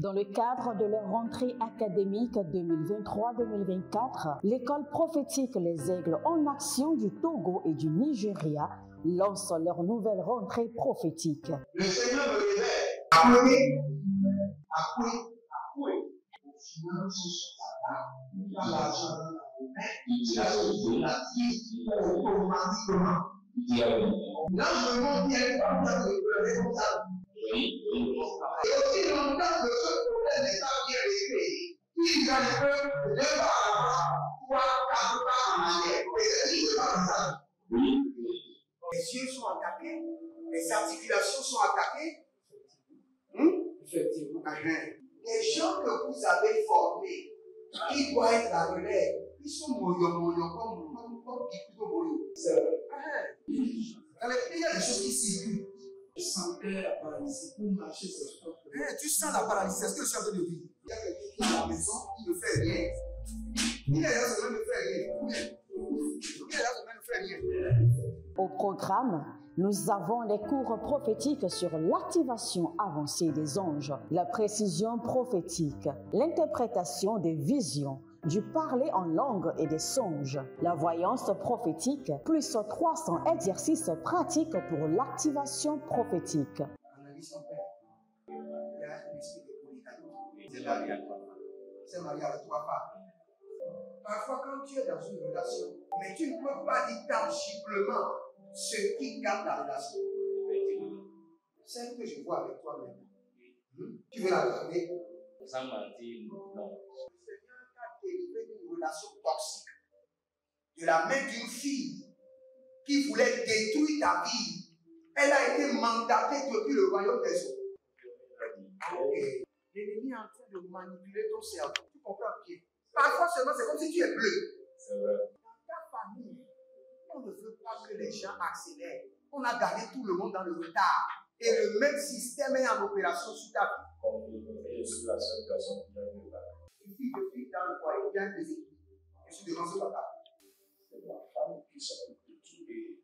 Dans le cadre de leur rentrée académique 2023-2024, l'école prophétique Les Aigles en Action du Togo et du Nigeria lance leur nouvelle rentrée prophétique. Le Seigneur me révèle. Appelez. Finance, l'argent, automatiquement. Là, je me montre bien comme ça. Et aussi longtemps que ce problème n'est pas bien réglé, ils peuvent deux pas en avant, trois, quatre pas en arrière. Et c'est pas comme ça. Les yeux sont attaqués, les articulations sont attaquées. Effectivement. Les gens que vous avez formés, qui doivent être la relève, ils sont moyons comme plutôt moyons. C'est vrai. Dans les pays, il y a des choses qui circulent. Je sentais la paralysie pour marcher sur le corps. Tu sens la paralysie, c'est ce que je suis en train de dire. Il y a quelqu'un qui est à la maison, qui ne fait rien. Il est là, ça ne fait rien. Il est là, ça ne fait rien. Au programme, nous avons les cours prophétiques sur l'activation avancée des anges, la précision prophétique, l'interprétation des visions, du parler en langue et des songes, la voyance prophétique, plus 300 exercices pratiques pour l'activation prophétique. Analyse ton père. Il y a un esprit de polygamie. C'est marié à trois femmes. C'est marié à trois femmes. Parfois, quand tu es dans une relation, mais tu ne peux pas dire tangiblement ce qui garde la relation. Celle que je vois avec toi maintenant. Tu veux la regarder? Sans mentir, non. Délivré d'une relation toxique de la main d'une fille qui voulait détruire ta vie. Elle a été mandatée depuis le royaume des eaux. L'ennemi est en train de manipuler ton cerveau. Tu comprends bien? Parfois seulement c'est comme si tu es bleu. C'est vrai. Dans ta famille, on ne veut pas que les gens accélèrent. On a gardé tout le monde dans le retard. Et le même système est en opération sur ta vie. Je suis la seule personne qui a vu ça. Une fille de fille dans le foyer, il y a un déséquilibre. Je suis devant ce papa. C'est ma femme qui s'occupe de tout et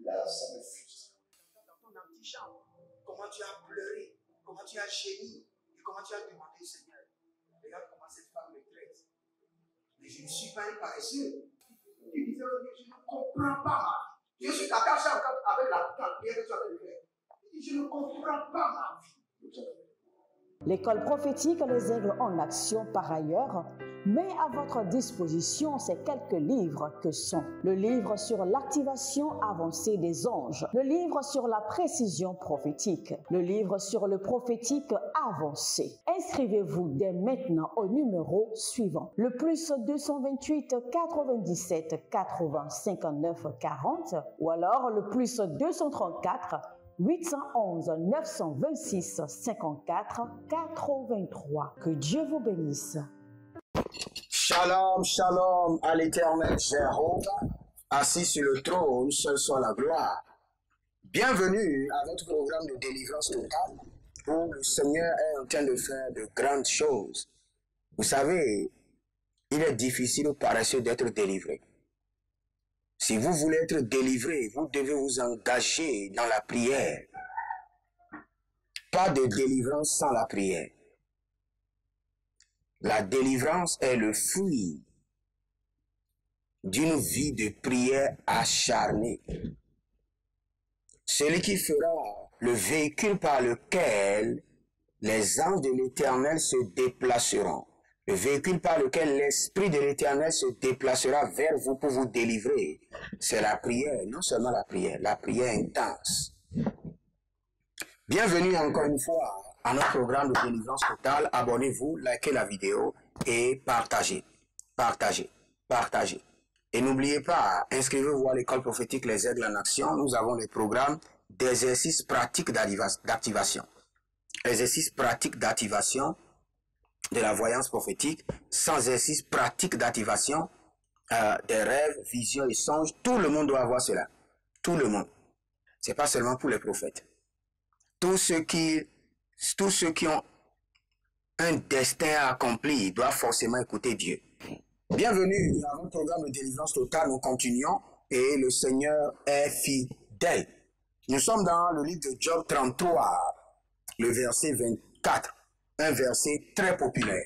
là, ça me frustre. Dans ton antichambre, comment tu as pleuré, comment tu as gémi et comment tu as demandé au Seigneur. Regarde comment cette femme me traite. Mais je ne suis pas un paresseux. Tu disais, je ne comprends pas ma vie. Je suis attaché encore avec la prière que tu as fait de faire. Je ne comprends pas ma vie. L'école prophétique Les Aigles en Action, par ailleurs, met à votre disposition ces quelques livres que sont le livre sur l'activation avancée des anges, le livre sur la précision prophétique, le livre sur le prophétique avancé. Inscrivez-vous dès maintenant au numéro suivant, le plus 228 97 80 59 40 ou alors le plus 234 811 926 54 83. Que Dieu vous bénisse. Shalom, shalom à l'éternel Jéhovah, assis sur le trône, seul soit la gloire. Bienvenue à notre programme de délivrance totale où le Seigneur est en train de faire de grandes choses. Vous savez, il est difficile aux paresseux d'être délivrés. Si vous voulez être délivré, vous devez vous engager dans la prière. Pas de délivrance sans la prière. La délivrance est le fruit d'une vie de prière acharnée. Celui qui fera le véhicule par lequel les anges de l'Éternel se déplaceront. Le véhicule par lequel l'Esprit de l'Éternel se déplacera vers vous pour vous délivrer. C'est la prière, non seulement la prière intense. Bienvenue encore une fois à notre programme de délivrance totale. Abonnez-vous, likez la vidéo et partagez. Partagez. Partagez. Et n'oubliez pas, inscrivez-vous à l'école prophétique Les Aigles en Action. Nous avons les programmes d'exercices pratiques d'activation. Exercices pratiques d'activation de la voyance prophétique, sans exercice pratique d'activation des rêves, visions et songes. Tout le monde doit avoir cela. Tout le monde. C'est pas seulement pour les prophètes. Tous ceux qui ont un destin à accomplir doivent forcément écouter Dieu. Bienvenue à notre programme de délivrance totale. Nous continuons et le Seigneur est fidèle. Nous sommes dans le livre de Job 33, le verset 24. un verset très populaire.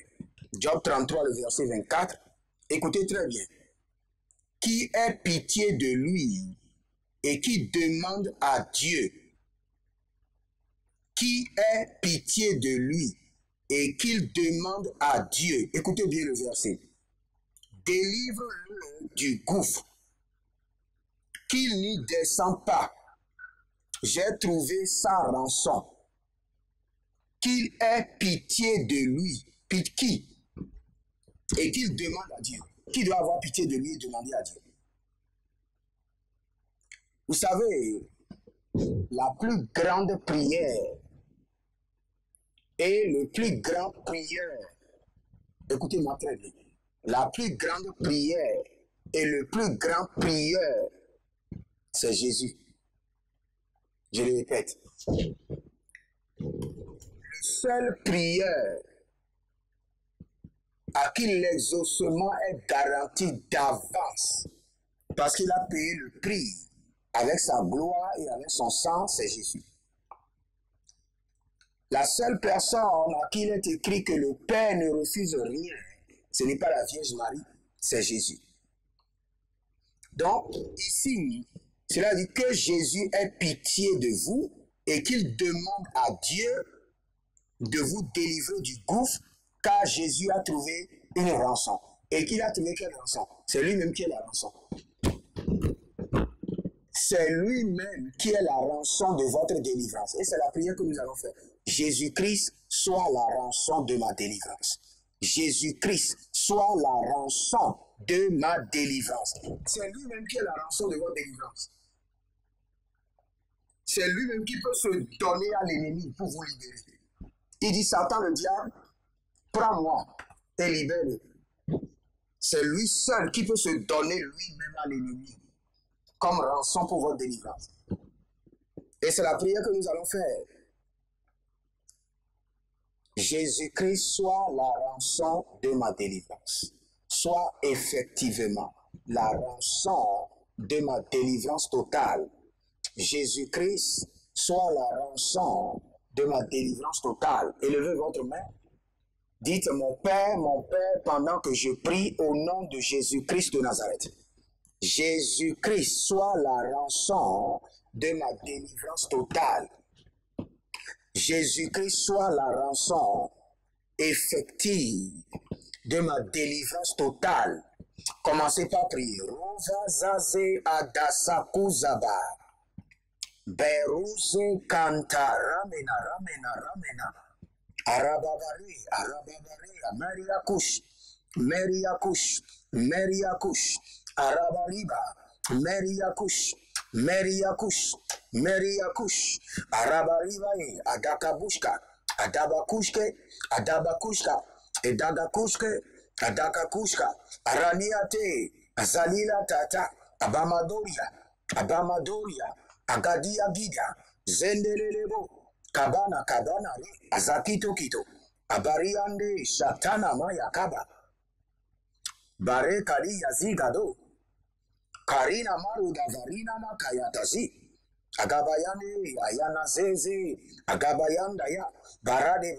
Job 33, le verset 24. Écoutez très bien. Qui ait pitié de lui et qui demande à Dieu. Qui ait pitié de lui et qu'il demande à Dieu. Écoutez bien le verset. Délivre-le du gouffre, qu'il n'y descend pas. J'ai trouvé sa rançon. Qu'il ait pitié de lui. Qui? Et qu'il demande à Dieu. Qui doit avoir pitié de lui et demander à Dieu? Vous savez, la plus grande prière et le plus grand prieur, écoutez-moi très bien, la plus grande prière et le plus grand prieur, c'est Jésus. Je le répète. Le seul prieur à qui l'exaucement est garanti d'avance, parce qu'il a payé le prix avec sa gloire et avec son sang, c'est Jésus. La seule personne à qui il est écrit que le Père ne refuse rien, ce n'est pas la Vierge Marie, c'est Jésus. Donc, ici, cela dit que Jésus ait pitié de vous et qu'il demande à Dieu de vous délivrer du gouffre, car Jésus a trouvé une rançon. Et qu'il a trouvé quelle rançon? C'est lui-même qui est la rançon. C'est lui-même qui est la rançon de votre délivrance. Et c'est la prière que nous allons faire. Jésus-Christ soit la rançon de ma délivrance. Jésus-Christ soit la rançon de ma délivrance. C'est lui-même qui est la rançon de votre délivrance. C'est lui-même qui peut se donner à l'ennemi pour vous libérer. Il dit, Satan, le diable, prends-moi et libère-le. C'est lui seul qui peut se donner lui-même à l'ennemi comme rançon pour votre délivrance. Et c'est la prière que nous allons faire. Jésus-Christ soit la rançon de ma délivrance. Soit effectivement la rançon de ma délivrance totale. Jésus-Christ soit la rançon de ma délivrance totale. Élevez votre main. Dites, mon Père, pendant que je prie au nom de Jésus-Christ de Nazareth. Jésus-Christ soit la rançon de ma délivrance totale. Jésus-Christ soit la rançon effective de ma délivrance totale. Commencez par prier. Rovazaze adasakuzaba. Beruze kanta ramena. Arababari, Mariakush, Arabariba, Mariakush, Arabariba, Adakabushka, Adabakushka, Adakakushka, Araniate, Azalila Tata, Abamadoria, Agadia Gida, Zendelebo, Kabana, Azakito Kito, Abariande, Shatana Maya Kaba, Bare Kari Yazigado, Karina Maruda Varina Makayatazi, Agabayane, Ayana Zeze, Agabayanda Ya, Barade,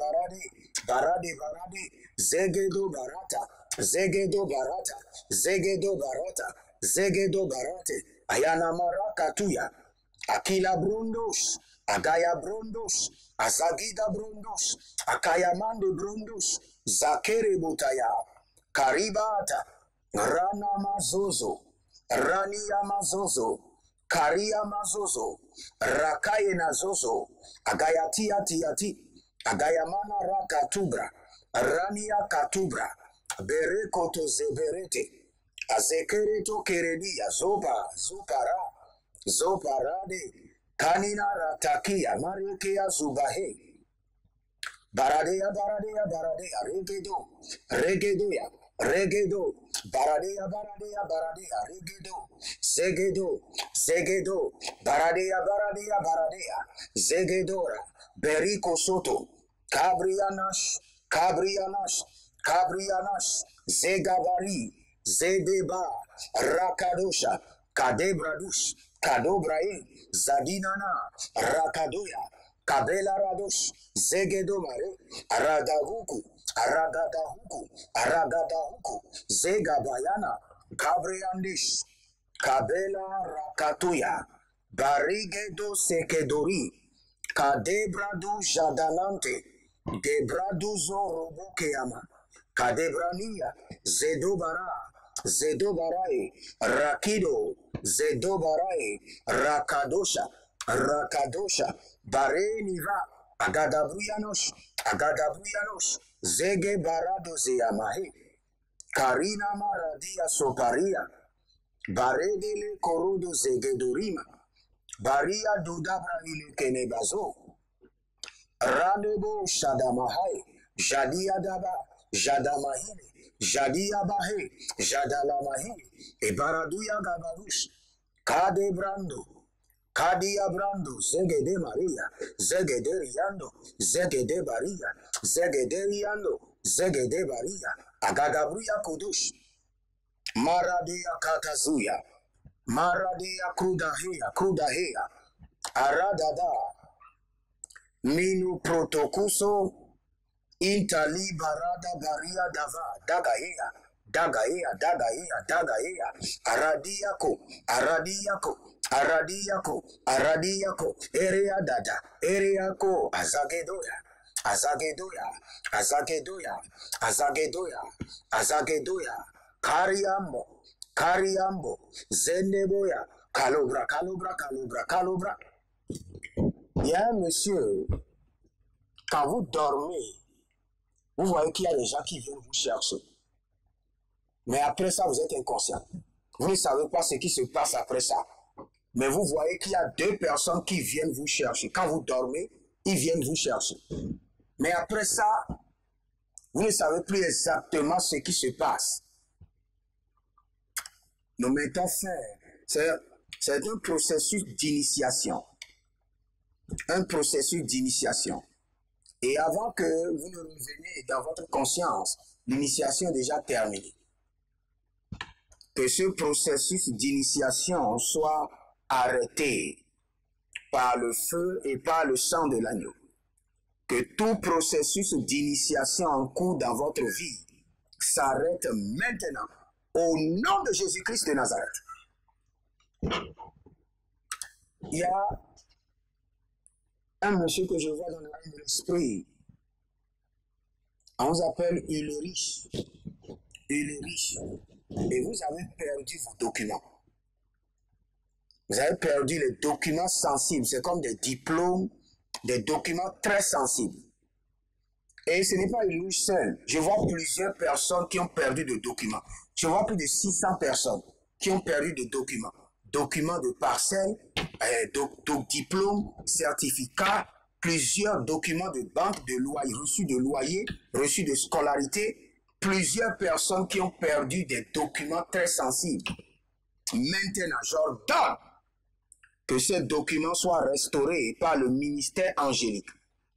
Zegedo Barate, Ayana Marakatuya, Akila Brundos, Agaya Brondos, Azagida Brondos, Akayamande Brondos, Zakere Butaya, Karibata, Rana Mazozo, Rania Mazozo, Karia Mazozo, Rakayena Zozo, Agayatia Tiati, Agayamana Rakatubra, Rania Katubra, Berekoto Zeberete, Azekereto Keredia, Zoparade, Kanina Ratakia, Marikia Zubahe, Baradea, Regedo, Baradea, Zegedo, Baradea, Zegedora, Berico Soto, Cabrianash, Zegabari, Zedeba, Rakadosha, Kadebradush, Kadobrae, Zadinana, Rakadoya, Kabela Radosh, Zegedomare, Aradahuku, Aragadahuku, Aragadahuku, Zegabayana, Kabriandish, Kabela Rakatuya, Barigedo Sekedori, Kadebradu Jadalante, Debradu Zorobokeama, Kadebrania, Zedobara, Zedobarae, Rakido, Zedobarae, Rakadosha, Rakadosha, Bareniva, Agadabrianos, Agadabrianos, Zege Barado Zeamahe, Karina Maradia Soparia, Baredele Korodo Zegedorima, Baria Dudabra ile Kenebazo, Radebo Shadamahai, Jadia Daba, Jadamahine, Jadia Bahe, Jadalamahi, Ebaraduya Gabarush, Kade Brando, Kadia Brando, Zegede Maria, Zegede Riando, Zegede Baria, Zegede Riando, Zegede Baria, Agagabruya Kudush, Maradea Katazuya, Maradea Krudahea, Aradada, Minu Protocuso, Intali Barada Baria Dava, Dagaea, Aradiako, Area Dada, Ereako, Azagedoya, Kariambo, Zeneboya, Calobra. Bien, monsieur, quand vous dormez, vous voyez qu'il y a des gens qui viennent vous chercher. Mais après ça, vous êtes inconscient. Vous ne savez pas ce qui se passe après ça. Mais vous voyez qu'il y a deux personnes qui viennent vous chercher. Quand vous dormez, ils viennent vous chercher. Mais après ça, vous ne savez plus exactement ce qui se passe. Nous mettons fin. C'est un processus d'initiation. Un processus d'initiation. Et avant que vous ne reveniez dans votre conscience, l'initiation est déjà terminée. Que ce processus d'initiation soit arrêté par le feu et par le sang de l'agneau. Que tout processus d'initiation en cours dans votre vie s'arrête maintenant au nom de Jésus-Christ de Nazareth. Il y a un monsieur que je vois dans le règne de l'esprit. On vous appelle Ulrich. Et vous avez perdu vos documents. Vous avez perdu les documents sensibles. C'est comme des diplômes, des documents très sensibles. Et ce n'est pas Ulrich seul. Je vois plusieurs personnes qui ont perdu des documents. Je vois plus de 600 personnes qui ont perdu des documents. Documents de parcelles, diplômes, certificats, plusieurs documents de banque, de loyer, reçus de scolarité. Plusieurs personnes qui ont perdu des documents très sensibles. Maintenant, j'ordonne que ces documents soient restaurés par le ministère angélique.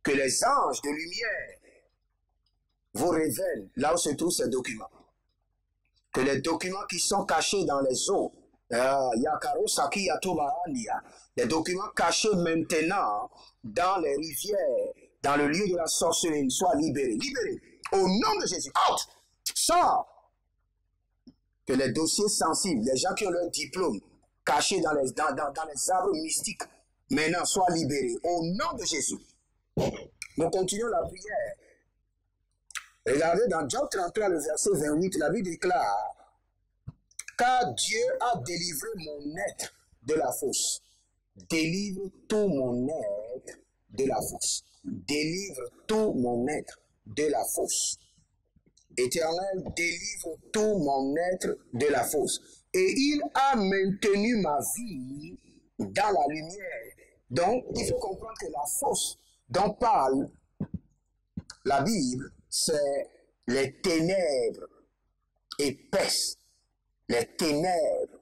Que les anges de lumière vous révèlent là où se trouvent ces documents. Que les documents qui sont cachés dans les eaux, les documents cachés maintenant dans les rivières, dans le lieu de la sorcellerie, soient libérés. Libérés. Au nom de Jésus. Out! Sors! Que les dossiers sensibles, les gens qui ont leur diplôme cachés dans les arbres mystiques, maintenant soient libérés. Au nom de Jésus. Nous continuons la prière. Regardez dans Job 33, le verset 28, la Bible déclare: car Dieu a délivré mon être de la fosse. Délivre tout mon être de la fosse. Délivre tout mon être de la fosse. Éternel, délivre tout mon être de la fosse. Et il a maintenu ma vie dans la lumière. Donc, il faut comprendre que la fosse dont parle la Bible, c'est les ténèbres épaisses. Les ténèbres.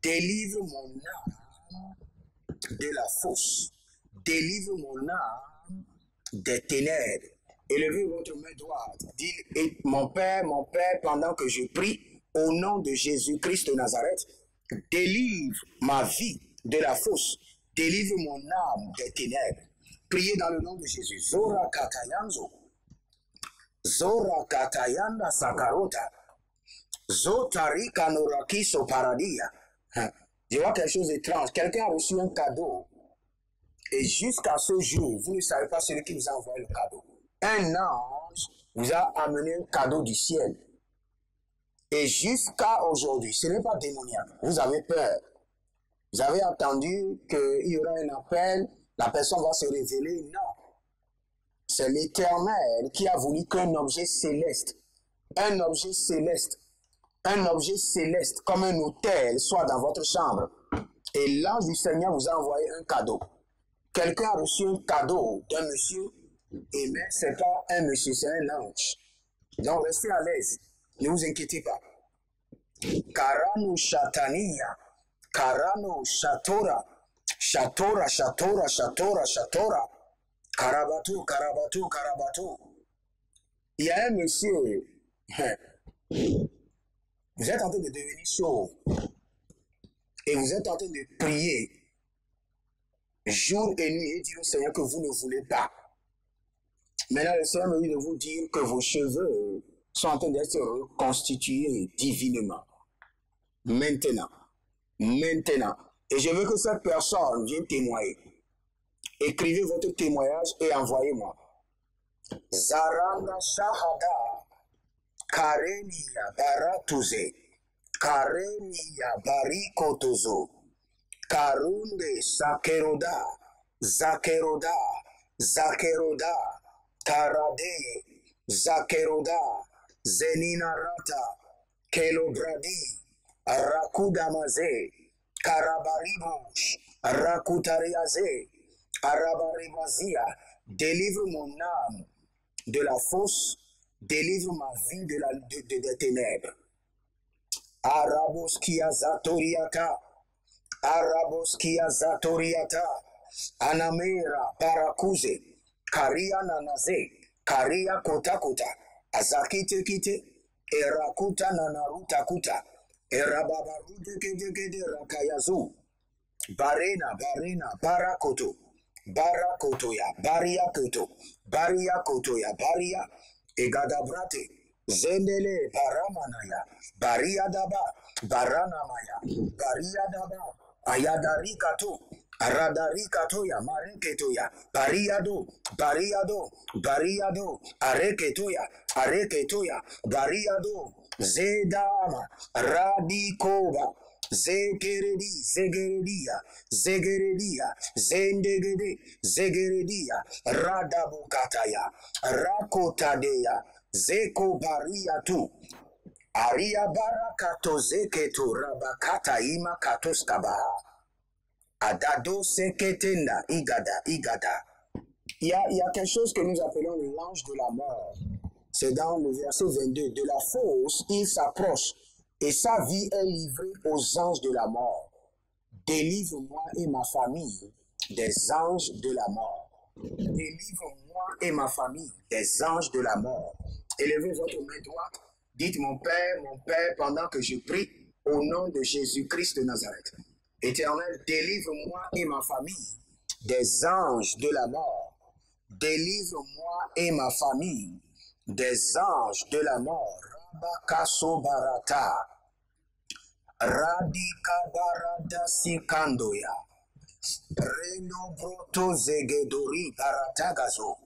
Délivre mon âme de la fosse. Délivre mon âme des ténèbres. Élevez votre main droite. Dites: mon Père, pendant que je prie, au nom de Jésus-Christ de Nazareth, délivre ma vie de la fosse. Délivre mon âme des ténèbres. Priez dans le nom de Jésus. Zora Katayanzo. Zora Katayanda Sakarota. Zotarika Norakiso Paradia. Je vois quelque chose d'étrange. Quelqu'un a reçu un cadeau. Et jusqu'à ce jour, vous ne savez pas celui qui vous a envoyé le cadeau. Un ange vous a amené un cadeau du ciel. Et jusqu'à aujourd'hui, ce n'est pas démoniaque. Vous avez peur. Vous avez entendu qu'il y aura un appel, la personne va se révéler. Non. C'est l'Éternel qui a voulu qu'un objet céleste, un objet céleste, comme un autel, soit dans votre chambre. Et l'ange du Seigneur vous a envoyé un cadeau. Quelqu'un a reçu un cadeau d'un monsieur, et mais ce n'est pas un monsieur, c'est un ange. Donc restez à l'aise, ne vous inquiétez pas. Karano Shatania, Karano Shatora, Shatora, Shatora, Shatora, Shatora, Karabato, Karabato, Karabato. Il y a un monsieur, vous êtes en train de devenir chaud et vous êtes en train de prier jour et nuit et dire au Seigneur que vous ne voulez pas. Maintenant, le Seigneur me dit de vous dire que vos cheveux sont en train d'être reconstitués divinement. Maintenant. Et je veux que cette personne vienne témoigner. Écrivez votre témoignage et envoyez-moi. Zaranda Shahada, Karenia Baratuze, Karenia Barikotozo, Karunde Sakeroda, Zakeroda, Zakeroda, Tarade, Zakeroda, Zeninarata, Kelobradi, Rakudamaze, Karabaribush, Rakutariaze, Arabaribazia. Délivre mon âme de la fosse, délivre ma vie des ténèbres. Araboskia Zatoriata, Araboskia Zatoriata, Anamera Parakuze, Karia Nanaze, Karia Kotakota, Azakite Kite, Erakuta Nanaruta Kuta, Erababarute Kede Rakayazu, Barena, Barakoto, Barakotoya, Baria Kotoya, Baria, Egadabrate, Zendele, Baramanaya, Baria Daba, Baranamaya, Baria Daba, Ayadarikato, Aradarikatoya, Mareketoya, Bariado, Areketoya, Bariado, Zedama, Radikoba, Zegeredia, Zegeredia, Radabukataya, Rakotadeya, Zeko Bariatu, Aria Barakato Zeketo Rabakata Ima Katoskabaha, Adado Seketenda, Igada. Il y a quelque chose que nous appelons l'ange de la mort. C'est dans le verset 22. De la fosse, il s'approche et sa vie est livrée aux anges de la mort. Délivre-moi et ma famille des anges de la mort. Délivre-moi et ma famille des anges de la mort. Élevez votre main droite. Dites mon Père, pendant que je prie au nom de Jésus-Christ de Nazareth. Éternel, délivre-moi et ma famille des anges de la mort. Délivre-moi et ma famille des anges de la mort. Rabakaso barata. Radika barada sikandoya. Reno broto zegedori baratagazo.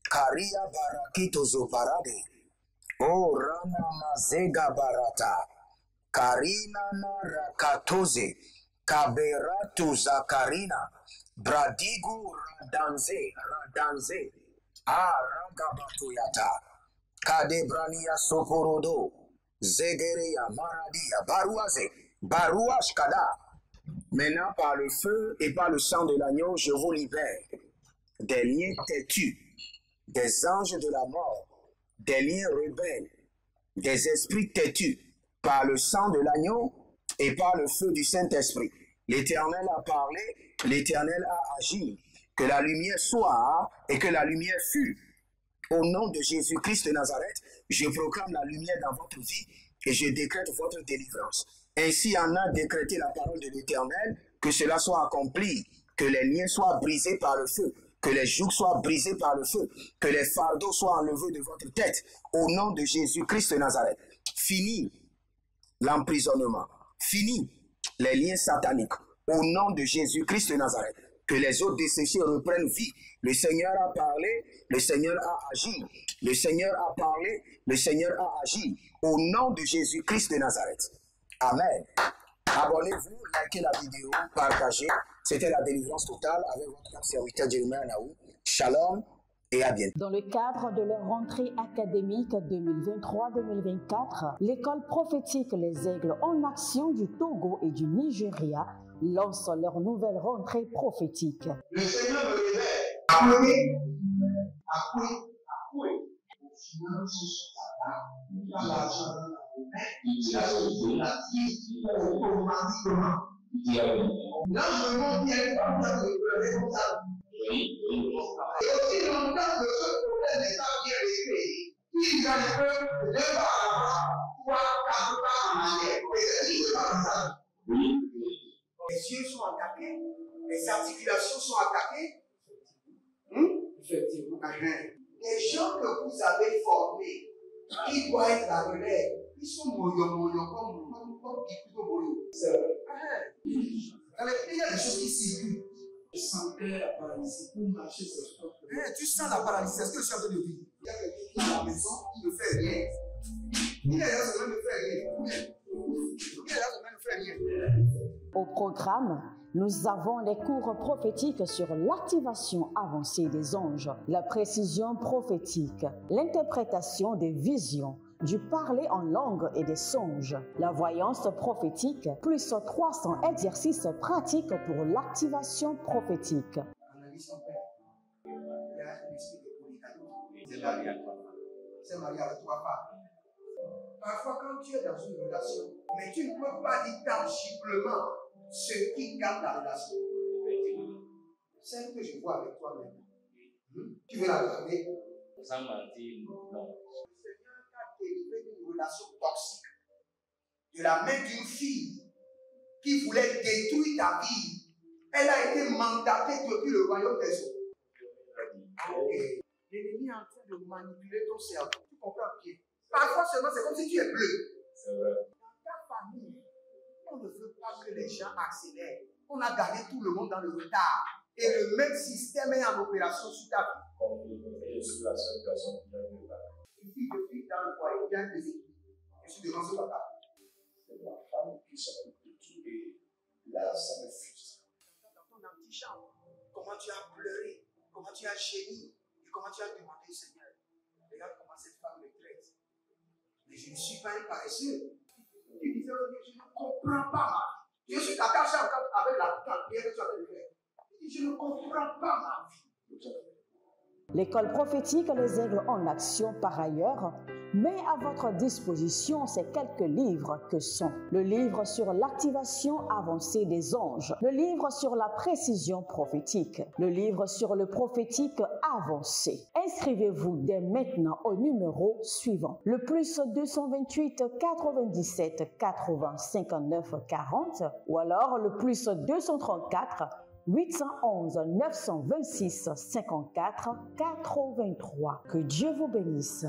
Karia barakito zoparade. O rana mazega barata. Karina narakatoze. Kaberatu zakarina. Bradigu radanze. Aragabatuyata. Kadebrania soporodo. Zegereya maradia. Baruashkada. Maintenant, par le feu et par le sang de l'agneau, je vous libère des liens têtus, des anges de la mort, des liens rebelles, des esprits têtus, par le sang de l'agneau et par le feu du Saint-Esprit. L'Éternel a parlé, l'Éternel a agi. Que la lumière soit et que la lumière fût. Au nom de Jésus-Christ de Nazareth, je proclame la lumière dans votre vie et je décrète votre délivrance. Ainsi en a décrété la parole de l'Éternel, que cela soit accompli, que les liens soient brisés par le feu, que les jougs soient brisés par le feu, que les fardeaux soient enlevés de votre tête, au nom de Jésus-Christ de Nazareth. Fini l'emprisonnement, fini les liens sataniques, au nom de Jésus-Christ de Nazareth. Que les eaux desséchées reprennent vie. Le Seigneur a parlé, le Seigneur a agi. Le Seigneur a parlé, le Seigneur a agi. Au nom de Jésus-Christ de Nazareth. Amen. Abonnez-vous, likez la vidéo, partagez. C'était la délivrance totale avec votre serviteur Jeremiah Naou. Shalom et à bientôt. Dans le cadre de leur rentrée académique 2023-2024, l'école prophétique Les Aigles en Action du Togo et du Nigeria lance leur nouvelle rentrée prophétique. Le Seigneur me révèle. Appuyez. Au final, ce soir, dans l'argent, automatiquement. Là, je me montre bien comme ça. Et aussi longtemps que ce problème n'est pas bien réglé, il y a un peu de pas à l'avant, 3, 4 pas en arrière. Et c'est pas comme ça. Les yeux sont attaqués, les articulations sont attaquées. Effectivement. Les gens que vous avez formés, qui doivent être la relève, ils sont moyo comme c'est vrai. Dans les pays, il y a des choses qui circulent. Je sentais la paralysie pour marcher sur ce corps. Tu sens la paralysie, c'est ce que je suis en train de dire. Il y a quelqu'un qui est à la maison, il ne fait rien. Il est là, il ne fait rien. Il est là, il ne fait rien. Au programme, nous avons les cours prophétiques sur l'activation avancée des anges, la précision prophétique, l'interprétation des visions, du parler en langue et des songes, la voyance prophétique, plus 300 exercices pratiques pour l'activation prophétique. Analyse ton père. Il y a un esprit de polygamy. C'est marié avec 3 femmes. Parfois, quand tu es dans une relation, mais tu ne peux pas dire tangiblement ce qui garde la relation. C'est ce que je vois avec toi maintenant. Tu veux la garder? Sans mentir, non. Délivré d'une relation toxique de la main d'une fille qui voulait détruire ta vie. Elle a été mandatée depuis le royaume des eaux. L'ennemi est en train de manipuler ton cerveau. Tu comprends bien? Parfois seulement, c'est comme si tu es bleu. C'est vrai. Dans ta famille, on ne veut pas que les gens accélèrent. On a gardé tout le monde dans le retard. Et le même système est en opération sur ta vie. Je suis la seule personne qui a eu le bac. Une fille de fille dans le foyer, bien déséquilibrée. Je suis devant ce papa. C'est ma femme qui s'occupe de tout et là, ça me frustre. Dans ton antichambre, comment tu as pleuré, comment tu as gémi et comment tu as demandé au Seigneur. Regarde comment cette femme me traite. Mais je ne suis pas un paresseux. Tu disais, je ne comprends pas ma vie. Je suis attaché encore avec la prière que tu as fait de faire. Je ne comprends pas ma vie. L'école prophétique Les Aigles en Action, par ailleurs, met à votre disposition ces quelques livres que sont le livre sur l'activation avancée des anges, le livre sur la précision prophétique, le livre sur le prophétique avancé. Inscrivez-vous dès maintenant au numéro suivant, le +228 97 80 59 40 ou alors le +234 811 926 54 83. Que Dieu vous bénisse.